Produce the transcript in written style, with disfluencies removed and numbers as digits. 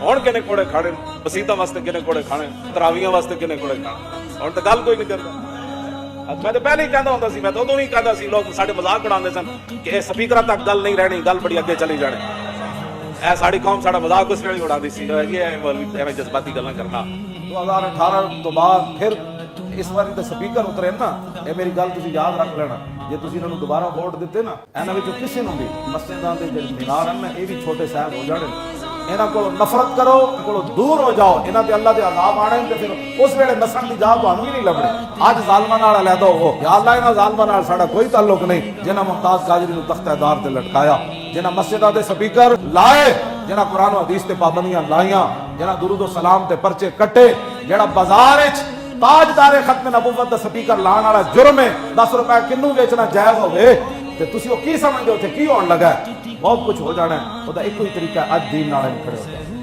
हुण किने कोड़े खाने मसीतां वास्ते किने कोड़े खाने तरावियां वास्ते किने कोड़े खाने हुण तां गल कोई नहीं करदा। मैं तो पहले ही कहता होंदा सी, मैं तो उदों नहीं कहता सी, लोग साडे मजाक उड़ाते सन कि ये स्पीकरां तक गल नहीं रहनी, गल बड़ी अगे चली जानी। ऐ साडी कौम साडा मजाक उस वेले उड़ाती सी, ये एवें जज्बाती गल्लां करना। 2018 तो बाद फिर इस बारी तो स्पीकर उतरे ना, ये मेरी गल तुसीं याद रख लेना। जे तुसीं इन्हां नूं दोबारा वोट दिते ना, इन्हां विचों किसी नूं भी मस्जिदां दे ਜਿਹੜੇ मीनार ਹਨ ना, ये भी छोटे साहब हो जाने। इन्हां कोलों नफरत करो, इन्हां कोलों दूर हो जाओ, इन्हां ते अल्लाह दे अज़ाब आने ते फिर उस वेले नसण दी जात तुहानूं भी नहीं लभणी। अज ज़ालमां नाल अलहदा हो, या अल्लाह इन्हां ज़ालमां नाल साडा कोई ताल्लुक नहीं जिन्हां मुमताज़ काजरी नूं तख्तेदार ते लटकाया, जिन्हां मस्जिदां दे स्पीकर लाए, जिन्हां कुरान और हदीस ते पाबंदियां लाइयां, जिन्हां दुरूद और सलाम ते पर्चे कट्टे, जिहड़ा बाजार विच ताजदारे खत्म नबूवत दा स्पीकर लाण वाला जुर्म है। 10 रुपए किन्नू बेचना जायज होवे ते तुसीं ओ की समझदे हो उत्थे की होण लगा? बहुत कुछ हो जाना है। ਉਹਦਾ ਇੱਕੋ ਹੀ ਤਰੀਕਾ ਅੱਜ ਦੀਨ ਨਾਲ ਖੜੇ ਹੋ ਜਾਓ।